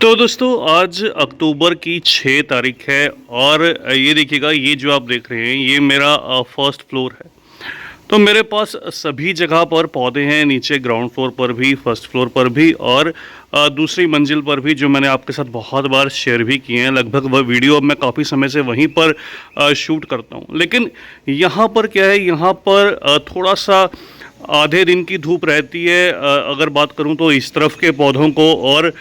तो दोस्तों आज अक्टूबर की 6 तारीख है और ये देखिएगा, ये जो आप देख रहे हैं ये मेरा फर्स्ट फ्लोर है। तो मेरे पास सभी जगह पर पौधे हैं, नीचे ग्राउंड फ्लोर पर भी, फर्स्ट फ्लोर पर भी और दूसरी मंजिल पर भी, जो मैंने आपके साथ बहुत बार शेयर भी किए हैं। लगभग वह वीडियो अब मैं काफ़ी समय से वहीं पर शूट करता हूँ। लेकिन यहाँ पर क्या है, यहाँ पर थोड़ा सा आधे दिन की धूप रहती है अगर बात करूं तो इस तरफ के पौधों को, और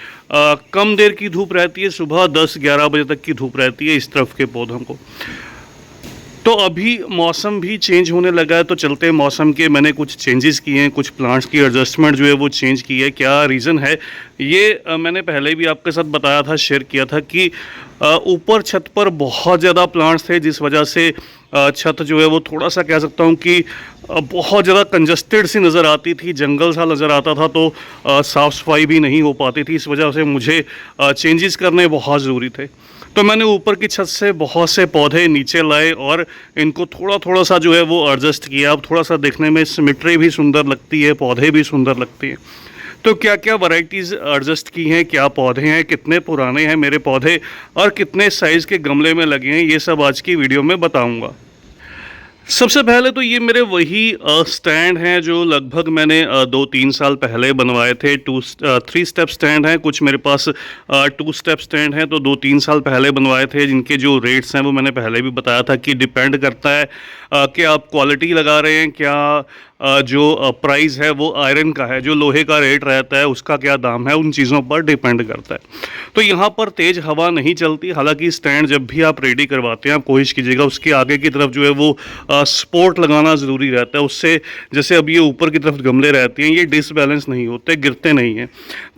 कम देर की धूप रहती है, सुबह 10-11 बजे तक की धूप रहती है इस तरफ के पौधों को। तो अभी मौसम भी चेंज होने लगा है, तो चलते मौसम के मैंने कुछ चेंजेस किए हैं, कुछ प्लांट्स की एडजस्टमेंट जो है वो चेंज की है। क्या रीज़न है ये मैंने पहले भी आपके साथ बताया था, शेयर किया था कि ऊपर छत पर बहुत ज़्यादा प्लांट्स थे, जिस वजह से छत जो है वो थोड़ा सा कह सकता हूँ कि बहुत ज़्यादा कंजस्टेड सी नज़र आती थी, जंगल सा नज़र आता था, तो साफ़ सफाई भी नहीं हो पाती थी। इस वजह से मुझे चेंजेस करने बहुत ज़रूरी थे। तो मैंने ऊपर की छत से बहुत से पौधे नीचे लाए और इनको थोड़ा थोड़ा सा जो है वो एडजस्ट किया। अब थोड़ा सा देखने में सिमेट्री भी सुंदर लगती है, पौधे भी सुंदर लगते हैं। तो क्या क्या वैरायटीज़ एडजस्ट की हैं, क्या पौधे हैं, कितने पुराने हैं मेरे पौधे और कितने साइज़ के गमले में लगे हैं, ये सब आज की वीडियो में बताऊंगा। सबसे पहले तो ये मेरे वही स्टैंड हैं जो लगभग मैंने 2-3 साल पहले बनवाए थे। 3 स्टेप स्टैंड हैं, कुछ मेरे पास 2 स्टेप स्टैंड हैं, तो 2-3 साल पहले बनवाए थे, जिनके जो रेट्स हैं वो मैंने पहले भी बताया था कि डिपेंड करता है कि आप क्वालिटी लगा रहे हैं, क्या जो प्राइस है वो आयरन का है, जो लोहे का रेट रहता है उसका क्या दाम है, उन चीज़ों पर डिपेंड करता है। तो यहाँ पर तेज़ हवा नहीं चलती। हालांकि स्टैंड जब भी आप रेडी करवाते हैं आप कोशिश कीजिएगा उसके आगे की तरफ जो है वो सपोर्ट लगाना ज़रूरी रहता है। उससे जैसे अब ये ऊपर की तरफ गमले रहते हैं, ये डिसबैलेंस नहीं होते, गिरते नहीं हैं।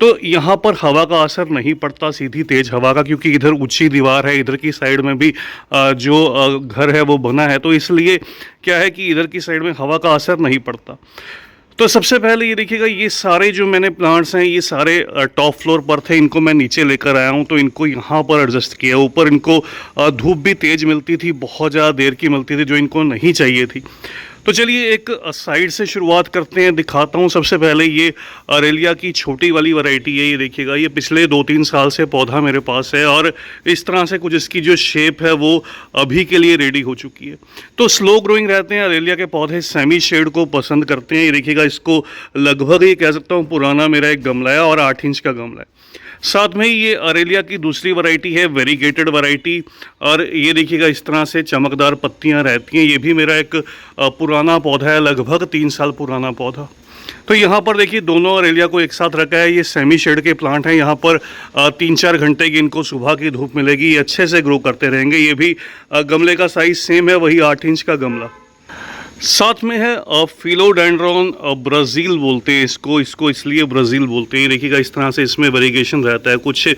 तो यहाँ पर हवा का असर नहीं पड़ता, सीधी तेज़ हवा का, क्योंकि इधर ऊंची दीवार है, इधर की साइड में भी जो घर है वो बना है, तो इसलिए क्या है कि इधर की साइड में हवा का असर नहीं पड़ता। तो सबसे पहले ये देखिएगा, ये सारे जो मैंने प्लांट्स हैं ये सारे टॉप फ्लोर पर थे, इनको मैं नीचे लेकर आया हूँ, तो इनको यहाँ पर एडजस्ट किया। ऊपर इनको धूप भी तेज़ मिलती थी, बहुत ज़्यादा देर की मिलती थी, जो इनको नहीं चाहिए थी। तो चलिए एक साइड से शुरुआत करते हैं, दिखाता हूँ। सबसे पहले ये अरेलिया की छोटी वाली वैरायटी है, ये देखिएगा, ये पिछले 2-3 साल से पौधा मेरे पास है और इस तरह से कुछ इसकी जो शेप है वो अभी के लिए रेडी हो चुकी है। तो स्लो ग्रोइंग रहते हैं अरेलिया के पौधे, सेमी शेड को पसंद करते हैं। ये देखिएगा, इसको लगभग ये कह सकता हूँ पुराना मेरा एक गमला है और 8 इंच का गमला है। साथ में ही ये अरेलिया की दूसरी वैरायटी है, वेरीगेटेड वैरायटी, और ये देखिएगा इस तरह से चमकदार पत्तियां रहती हैं। ये भी मेरा एक पुराना पौधा है, लगभग 3 साल पुराना पौधा। तो यहाँ पर देखिए दोनों अरेलिया को एक साथ रखा है। ये सेमी शेड के प्लांट हैं, यहाँ पर 3-4 घंटे की इनको सुबह की धूप मिलेगी, ये अच्छे से ग्रो करते रहेंगे। ये भी गमले का साइज़ सेम है, वही 8 इंच का गमला। साथ में है फिलोडेंड्रॉन ब्राज़ील बोलते हैं इसको इसलिए ब्राज़ील बोलते हैं। देखिएगा इस तरह से इसमें वेरिएशन रहता है। कुछ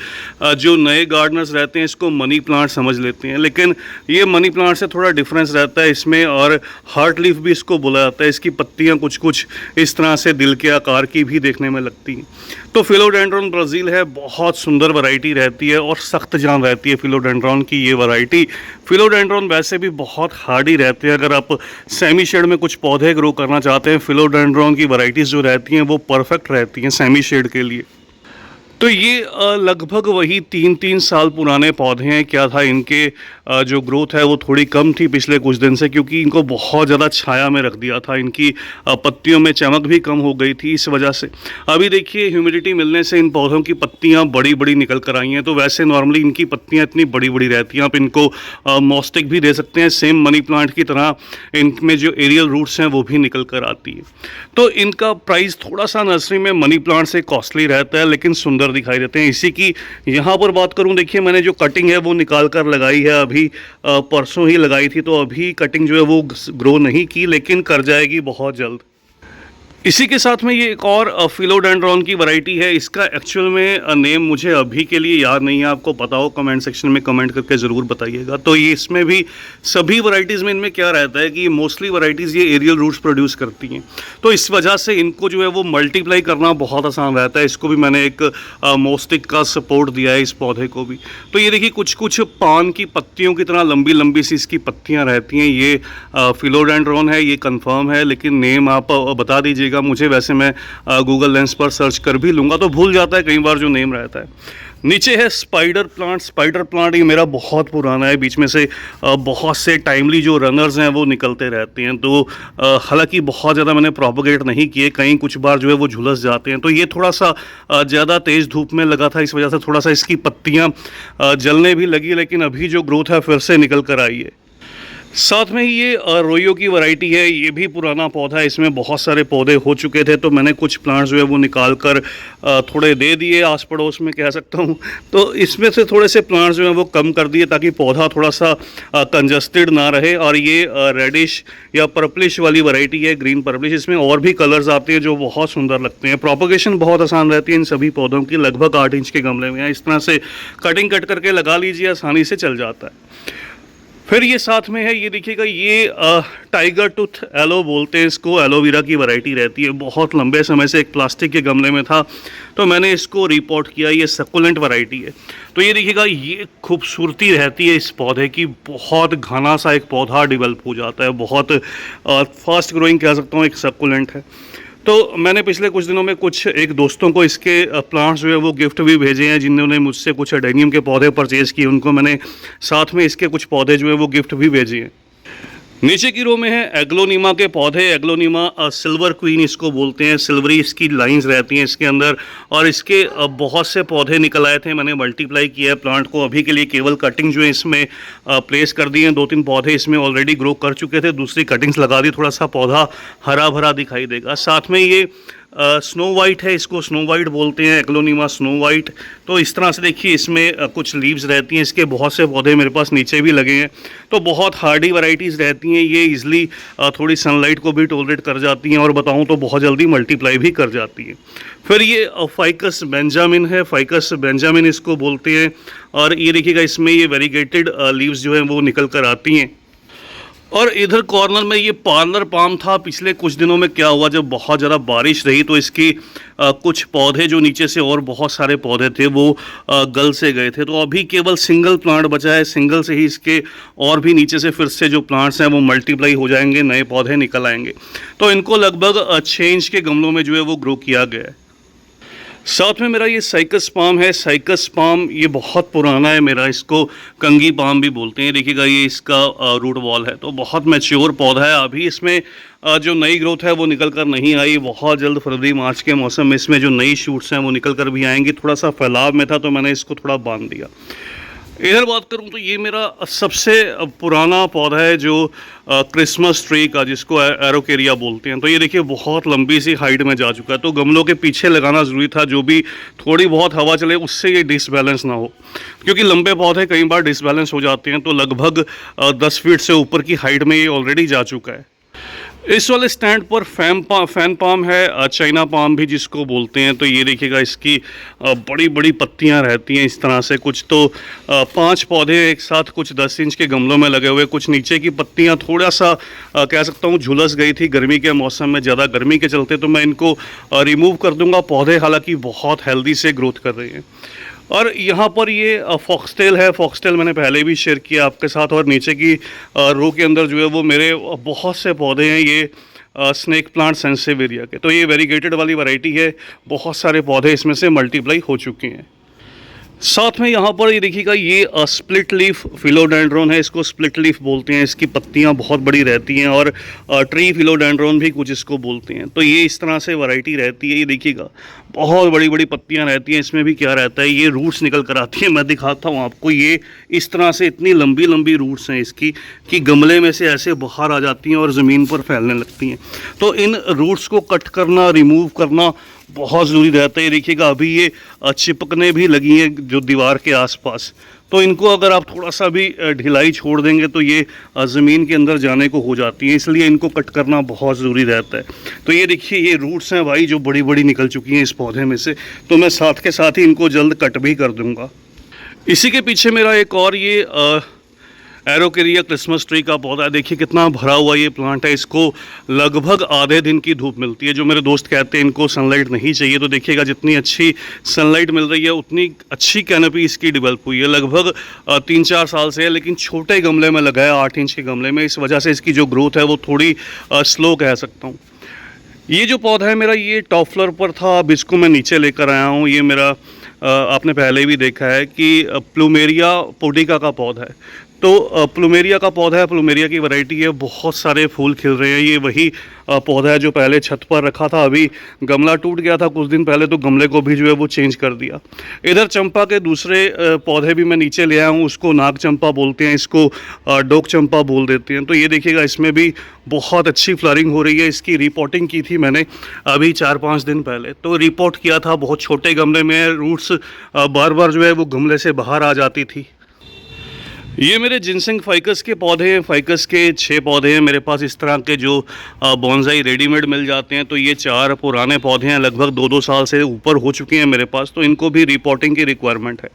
जो नए गार्डनर्स रहते हैं इसको मनी प्लांट समझ लेते हैं, लेकिन ये मनी प्लांट से थोड़ा डिफरेंस रहता है इसमें, और हार्ट लीफ भी इसको बोला जाता है। इसकी पत्तियाँ कुछ कुछ इस तरह से दिल के आकार की भी देखने में लगती हैं। तो फिलोडेंड्रॉन ब्राज़ील है, बहुत सुंदर वैरायटी रहती है और सख्त जान रहती है फिलोडेंड्रॉन की ये वैरायटी। फिलोडेंड्रॉन वैसे भी बहुत हार्डी रहते हैं। अगर आप सेमी शेड में कुछ पौधे ग्रो करना चाहते हैं, फिलोडेंड्रॉन की वैरायटीज़ जो रहती हैं वो परफेक्ट रहती हैं सेमी शेड के लिए। तो ये लगभग वही 3-3 साल पुराने पौधे हैं। क्या था, इनके जो ग्रोथ है वो थोड़ी कम थी पिछले कुछ दिन से, क्योंकि इनको बहुत ज़्यादा छाया में रख दिया था। इनकी पत्तियों में चमक भी कम हो गई थी, इस वजह से। अभी देखिए ह्यूमिडिटी मिलने से इन पौधों की पत्तियां बड़ी बड़ी निकल कर आई हैं। तो वैसे नॉर्मली इनकी पत्तियां इतनी बड़ी बड़ी रहती हैं, आप इनको मॉस्टिक भी दे सकते हैं, सेम मनी प्लांट की तरह इनमें जो एरियल रूट्स हैं वो भी निकल कर आती है। तो इनका प्राइस थोड़ा सा नर्सरी में मनी प्लांट से कॉस्टली रहता है, लेकिन सुंदर दिखाई देते हैं। इसी की यहाँ पर बात करूँ, देखिए मैंने जो कटिंग है वो निकाल कर लगाई है, अभी परसों ही लगाई थी, तो अभी कटिंग जो है वो ग्रो नहीं की, लेकिन कर जाएगी बहुत जल्द। इसी के साथ में ये एक और फिलोडेंड्रॉन की वैरायटी है। इसका एक्चुअल में नेम मुझे अभी के लिए याद नहीं है, आपको पता हो कमेंट सेक्शन में कमेंट करके ज़रूर बताइएगा। तो ये इसमें भी सभी वैरायटीज़ में इनमें क्या रहता है कि ये मोस्टली वैरायटीज़ ये एरियल रूट्स प्रोड्यूस करती हैं, तो इस वजह से इनको जो है वो मल्टीप्लाई करना बहुत आसान रहता है। इसको भी मैंने एक मोस्टिक का सपोर्ट दिया है इस पौधे को भी। तो ये देखिए कुछ कुछ पान की पत्तियों की तरह लंबी लंबी सी इसकी पत्तियाँ रहती हैं। ये फिलोडेंड्रॉन है, ये कन्फर्म है, लेकिन नेम आप बता दीजिए लीजिएगा मुझे, वैसे मैं गूगल लेंस पर सर्च कर भी लूँगा, तो भूल जाता है कई बार जो नेम रहता है। नीचे है स्पाइडर प्लांट। स्पाइडर प्लांट ये मेरा बहुत पुराना है, बीच में से बहुत से टाइमली जो रनर्स हैं वो निकलते रहते हैं, तो हालांकि बहुत ज़्यादा मैंने प्रोपोगेट नहीं किए, कहीं कुछ बार जो है वो झुलस जाते हैं। तो ये थोड़ा सा ज़्यादा तेज़ धूप में लगा था, इस वजह से थोड़ा सा इसकी पत्तियाँ जलने भी लगी, लेकिन अभी जो ग्रोथ है फिर से निकल कर आई है। साथ में ही ये रोयो की वैरायटी है, ये भी पुराना पौधा है, इसमें बहुत सारे पौधे हो चुके थे, तो मैंने कुछ प्लांट्स जो है वो निकाल कर थोड़े दे दिए आस पड़ोस में, कह सकता हूँ। तो इसमें से थोड़े से प्लांट्स जो हैं वो कम कर दिए ताकि पौधा थोड़ा सा कंजस्टेड ना रहे। और ये रेडिश या पर्पलिश वाली वैरायटी है, ग्रीन पर्पलिश, इसमें और भी कलर्स आते हैं जो बहुत सुंदर लगते हैं। प्रोपोगेशन बहुत आसान रहती है इन सभी पौधों की, लगभग 8 इंच के गमले में है, इस तरह से कटिंग कट करके लगा लीजिए, आसानी से चल जाता है। फिर ये साथ में है, ये देखिएगा, ये टाइगर टूथ एलो बोलते हैं इसको, एलोवेरा की वैरायटी रहती है, बहुत लंबे समय से एक प्लास्टिक के गमले में था, तो मैंने इसको रिपोर्ट किया। ये सकुलेंट वैरायटी है। तो ये देखिएगा, ये खूबसूरती रहती है इस पौधे की, बहुत घना सा एक पौधा डेवलप हो जाता है, बहुत फास्ट ग्रोइंग कह सकता हूँ, एक सकुलेंट है। तो मैंने पिछले कुछ दिनों में कुछ एक दोस्तों को इसके प्लांट्स जो है वो गिफ्ट भी भेजे हैं, जिन्होंने मुझसे कुछ एडेनियम के पौधे परचेज़ किए, उनको मैंने साथ में इसके कुछ पौधे जो है वो गिफ्ट भी भेजे हैं। नीचे की रो में है एग्लोनीमा के पौधे। एग्लोनीमा सिल्वर क्वीन इसको बोलते हैं, सिल्वरी इसकी लाइंस रहती हैं इसके अंदर, और इसके बहुत से पौधे निकल आए थे, मैंने मल्टीप्लाई किया है प्लांट को। अभी के लिए केवल कटिंग जो है इसमें प्लेस कर दी हैं, 2-3 पौधे इसमें ऑलरेडी ग्रो कर चुके थे, दूसरी कटिंग्स लगा दी, थोड़ा सा पौधा हरा भरा दिखाई देगा। साथ में ये स्नो वाइट है, इसको स्नो वाइट बोलते हैं, एग्लोनीमा स्नो वाइट। तो इस तरह से देखिए, इसमें कुछ लीव्स रहती हैं, इसके बहुत से पौधे मेरे पास नीचे भी लगे हैं। तो बहुत हार्डी वैरायटीज़ रहती हैं, ये इजली थोड़ी सनलाइट को भी टॉलरेट कर जाती हैं, और बताऊं तो बहुत जल्दी मल्टीप्लाई भी कर जाती है। फिर ये फाइकस बेंजामिन है, फाइकस बेंजामिन इसको बोलते हैं, और ये देखिएगा, इसमें ये वेरीगेटेड लीव्स जो हैं वो निकल कर आती हैं। और इधर कॉर्नर में ये पार्लर पाम था। पिछले कुछ दिनों में क्या हुआ, जब बहुत ज़्यादा बारिश रही तो इसकी कुछ पौधे जो नीचे से और बहुत सारे पौधे थे वो गल से गए थे, तो अभी केवल सिंगल प्लांट बचा है। सिंगल से ही इसके और भी नीचे से फिर से जो प्लांट्स हैं वो मल्टीप्लाई हो जाएंगे, नए पौधे निकल आएंगे। तो इनको लगभग 6 इंच के गमलों में जो है वो ग्रो किया गया है। साथ में मेरा ये साइकस पाम है। साइकस पाम ये बहुत पुराना है मेरा, इसको कंगी पाम भी बोलते हैं। देखिएगा, ये इसका रूट वॉल है, तो बहुत मैच्योर पौधा है। अभी इसमें जो नई ग्रोथ है वो निकल कर नहीं आई, बहुत जल्द फरवरी मार्च के मौसम में इसमें जो नई शूट्स हैं वो निकल कर भी आएंगी। थोड़ा सा फैलाव में था तो मैंने इसको थोड़ा बांध दिया। इधर बात करूं तो ये मेरा सबसे पुराना पौधा है, जो क्रिसमस ट्री का, जिसको एरोकेरिया बोलते हैं। तो ये देखिए, बहुत लंबी सी हाइट में जा चुका है, तो गमलों के पीछे लगाना ज़रूरी था, जो भी थोड़ी बहुत हवा चले उससे ये डिसबैलेंस ना हो, क्योंकि लंबे पौधे कई बार डिसबैलेंस हो जाते हैं। तो लगभग 10 फीट से ऊपर की हाइट में ये ऑलरेडी जा चुका है। इस वाले स्टैंड पर फैन पाम है, चाइना पाम भी जिसको बोलते हैं। तो ये देखिएगा, इसकी बड़ी बड़ी पत्तियां रहती हैं इस तरह से। कुछ तो 5 पौधे एक साथ कुछ 10 इंच के गमलों में लगे हुए, कुछ नीचे की पत्तियां थोड़ा सा कह सकता हूँ झुलस गई थी गर्मी के मौसम में, ज़्यादा गर्मी के चलते, तो मैं इनको रिमूव कर दूंगा। पौधे हालांकि बहुत हेल्दी से ग्रोथ कर रहे हैं। और यहाँ पर ये फॉक्सटेल है। फॉक्सटेल मैंने पहले भी शेयर किया आपके साथ। और नीचे की रो के अंदर जो है वो मेरे बहुत से पौधे हैं, ये स्नेक प्लांट सेंसेवेरिया के। तो ये वेरीगेटेड वाली वैरायटी है, बहुत सारे पौधे इसमें से मल्टीप्लाई हो चुके हैं। साथ में यहाँ पर ये देखिएगा, ये स्प्लिट लीफ फिलोडेंड्रोन है, इसको स्प्लिट लीफ बोलते हैं। इसकी पत्तियाँ बहुत बड़ी रहती हैं, और ट्री फिलोडेंड्रोन भी कुछ इसको बोलते हैं। तो ये इस तरह से वैरायटी रहती है। ये देखिएगा, बहुत बड़ी बड़ी पत्तियाँ रहती हैं। इसमें भी क्या रहता है, ये रूट्स निकल कर आती हैं। मैं दिखाता हूँ आपको, ये इस तरह से इतनी लंबी लंबी रूट्स हैं इसकी, कि गमले में से ऐसे बाहर आ जाती हैं और ज़मीन पर फैलने लगती हैं। तो इन रूट्स को कट करना, रिमूव करना बहुत ज़रूरी रहता है। देखिएगा, अभी ये चिपकने भी लगी हैं जो दीवार के आसपास। तो इनको अगर आप थोड़ा सा भी ढिलाई छोड़ देंगे तो ये ज़मीन के अंदर जाने को हो जाती है, इसलिए इनको कट करना बहुत ज़रूरी रहता है। तो ये देखिए, ये रूट्स हैं भाई जो बड़ी बड़ी निकल चुकी हैं इस पौधे में से, तो मैं साथ के साथ ही इनको जल्द कट भी कर दूँगा। इसी के पीछे मेरा एक और ये एरोकेरिया क्रिसमस ट्री का पौधा है। देखिए कितना भरा हुआ ये प्लांट है। इसको लगभग आधे दिन की धूप मिलती है। जो मेरे दोस्त कहते हैं इनको सनलाइट नहीं चाहिए, तो देखिएगा जितनी अच्छी सनलाइट मिल रही है उतनी अच्छी कैनोपी इसकी डेवलप हुई है। लगभग 3-4 साल से है, लेकिन छोटे गमले में लगा है, 8 इंच के गमले में। इस वजह से इसकी जो ग्रोथ है वो थोड़ी स्लो कह सकता हूँ। ये जो पौधा है मेरा, ये टॉप फ्लोर पर था, अब इसको मैं नीचे लेकर आया हूँ। ये मेरा आपने पहले भी देखा है कि प्लूमेरिया पुडिका का पौधा है। तो प्लूमेरिया का पौधा है, प्लूमेरिया की वैरायटी है, बहुत सारे फूल खिल रहे हैं। ये वही पौधा है जो पहले छत पर रखा था, अभी गमला टूट गया था कुछ दिन पहले, तो गमले को भी जो है वो चेंज कर दिया। इधर चंपा के दूसरे पौधे भी मैं नीचे ले आया हूँ, उसको नाग चंपा बोलते हैं, इसको डोक चंपा बोल देते हैं। तो ये देखिएगा, इसमें भी बहुत अच्छी फ्लरिंग हो रही है। इसकी रिपोर्टिंग की थी मैंने अभी 4-5 दिन पहले, तो रिपोर्ट किया था। बहुत छोटे गमले में रूट्स बार बार जो है वो गमले से बाहर आ जाती थी। ये मेरे जिनसिंग फाइकस के पौधे हैं, फाइकस के 6 पौधे हैं मेरे पास। इस तरह के जो बॉन्साई रेडीमेड मिल जाते हैं, तो ये 4 पुराने पौधे हैं, लगभग 2-2 साल से ऊपर हो चुके हैं मेरे पास, तो इनको भी रिपोर्टिंग की रिक्वायरमेंट है।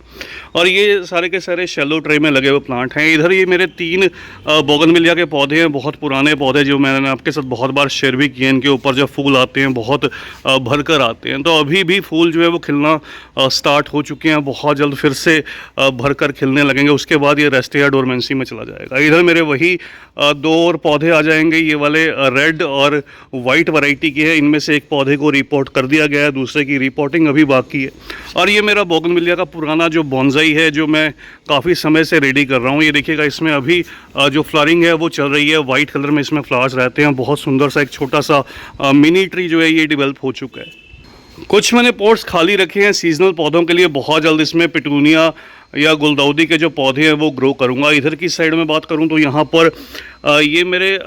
और ये सारे के सारे शैलो ट्रे में लगे हुए प्लांट हैं। इधर ये मेरे 3 बोगनविलिया के पौधे हैं, बहुत पुराने पौधे, जो मैंने आपके साथ बहुत बार शेयर भी किए। इनके ऊपर जब फूल आते हैं बहुत भरकर आते हैं, तो अभी भी फूल जो है वो खिलना स्टार्ट हो चुके हैं, बहुत जल्द फिर से भरकर खिलने लगेंगे। उसके बाद ये रेस्ट या डोरमेंसी में चला जाएगा। इधर मेरे वही 2 और पौधे आ जाएंगे, ये वाले रेड और वाइट वैरायटी के हैं। इनमें से एक पौधे को रिपोर्ट कर दिया गया है, दूसरे की रिपोर्टिंग अभी बाकी है। और ये मेरा बोगनविलिया का पुराना जो बॉन्साई है, जो मैं काफ़ी समय से रेडी कर रहा हूँ। ये देखिएगा, इसमें अभी जो फ्लावरिंग है वो चल रही है, वाइट कलर में इसमें फ्लावर्स रहते हैं। बहुत सुंदर सा एक छोटा सा मिनी ट्री जो है ये डेवलप हो चुका है। कुछ मैंने पॉट्स खाली रखे हैं सीजनल पौधों के लिए, बहुत जल्द इसमें पिटूनिया या गुलदाउदी के जो पौधे हैं वो ग्रो करूंगा। इधर की साइड में बात करूं तो यहाँ पर ये मेरे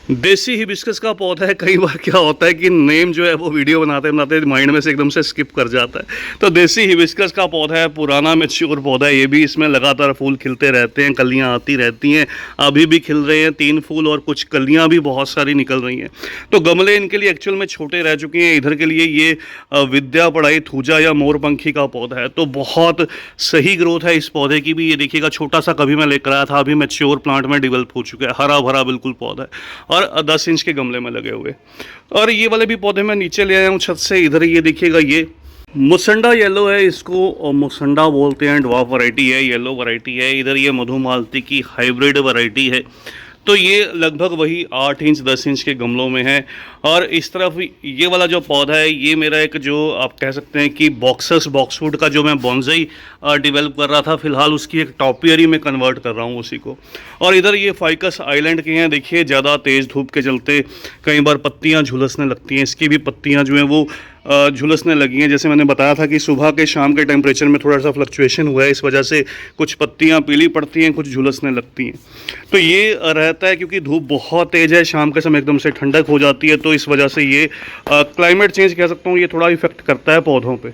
देसी हिबिस्कस का पौधा है। कई बार क्या होता है कि नेम जो है वो वीडियो बनाते बनाते माइंड में से एकदम से स्किप कर जाता है। तो देसी हिबिस्कस का पौधा है, पुराना मैच्योर पौधा है। ये भी इसमें लगातार फूल खिलते रहते हैं, कलियां आती रहती हैं, अभी भी खिल रहे हैं 3 फूल, और कुछ कलियां भी बहुत सारी निकल रही हैं। तो गमले इनके लिए एक्चुअल में छोटे रह चुके हैं। इधर के लिए ये विद्या पढ़ाई थूजा या मोरपंखी का पौधा है, तो बहुत सही ग्रोथ है इस पौधे की भी। ये देखिएगा, छोटा सा कभी मैं लेकर आया था, अभी मैच्योर प्लांट में डेवलप हो चुका है, हरा भरा बिल्कुल पौधा है, और 10 इंच के गमले में लगे हुए। और ये वाले भी पौधे मैं नीचे ले आया हूँ छत से। इधर ये देखिएगा, ये मुसंडा येलो है, इसको मुसंडा बोलते हैं, ड्वार्फ वैरायटी है, येलो वैरायटी है। इधर ये मधुमालती की हाइब्रिड वैरायटी है। तो ये लगभग वही 8 इंच 10 इंच के गमलों में है। और इस तरफ ये वाला जो पौधा है, ये मेरा एक, जो आप कह सकते हैं कि बॉक्सवुड का जो मैं बॉन्साई डेवलप कर रहा था, फिलहाल उसकी एक टॉपियरी में कन्वर्ट कर रहा हूँ उसी को। और इधर ये फाइकस आइलैंड के हैं। देखिए, ज़्यादा तेज़ धूप के चलते कई बार पत्तियाँ झुलसने लगती हैं। इसकी भी पत्तियाँ जो हैं वो झुलसने लगी हैं। जैसे मैंने बताया था कि सुबह के शाम के टेम्परेचर में थोड़ा सा फ्लक्चुएशन हुआ है, इस वजह से कुछ पत्तियां पीली पड़ती हैं, कुछ झुलसने लगती हैं। तो ये रहता है क्योंकि धूप बहुत तेज़ है, शाम के समय एकदम से ठंडक हो जाती है, तो इस वजह से ये क्लाइमेट चेंज कह सकता हूँ, ये थोड़ा इफेक्ट करता है पौधों पे।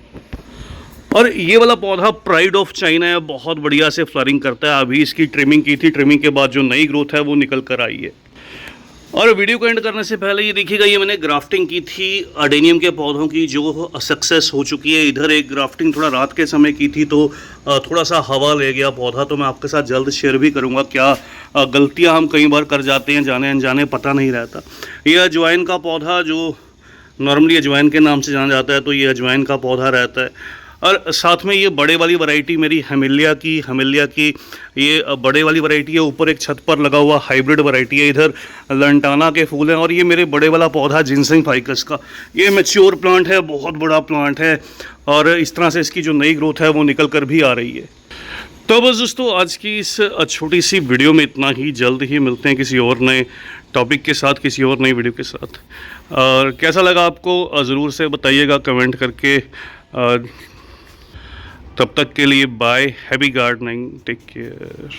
और ये वाला पौधा प्राइड ऑफ चाइना है, बहुत बढ़िया से फ्लरिंग करता है। अभी इसकी ट्रिमिंग की थी, ट्रिमिंग के बाद जो नई ग्रोथ है वो निकल कर आई है। और वीडियो को एंड करने से पहले ये देखिएगा, ये मैंने ग्राफ्टिंग की थी अडेनियम के पौधों की, जो सक्सेस हो चुकी है। इधर एक ग्राफ्टिंग थोड़ा रात के समय की थी, तो थोड़ा सा हवा ले गया पौधा, तो मैं आपके साथ जल्द शेयर भी करूंगा। क्या गलतियां हम कई बार कर जाते हैं, जाने अनजाने, पता नहीं रहता। ये अजवाइन का पौधा, जो नॉर्मली अजवाइन के नाम से जाना जाता है, तो ये अजवाइन का पौधा रहता है। और साथ में ये बड़े वाली वैरायटी मेरी हमेलिया की ये बड़े वाली वैरायटी है। ऊपर एक छत पर लगा हुआ हाइब्रिड वैरायटी है। इधर लंटाना के फूल हैं। और ये मेरे बड़े वाला पौधा जिनसिंग फाइकस का, ये मैच्योर प्लांट है, बहुत बड़ा प्लांट है, और इस तरह से इसकी जो नई ग्रोथ है वो निकल कर भी आ रही है। तो बस दोस्तों, आज की इस छोटी सी वीडियो में इतना ही। जल्द ही मिलते हैं किसी और नए टॉपिक के साथ, किसी और नई वीडियो के साथ। और कैसा लगा आपको ज़रूर से बताइएगा कमेंट करके। तब तक के लिए bye, happy gardening, take care.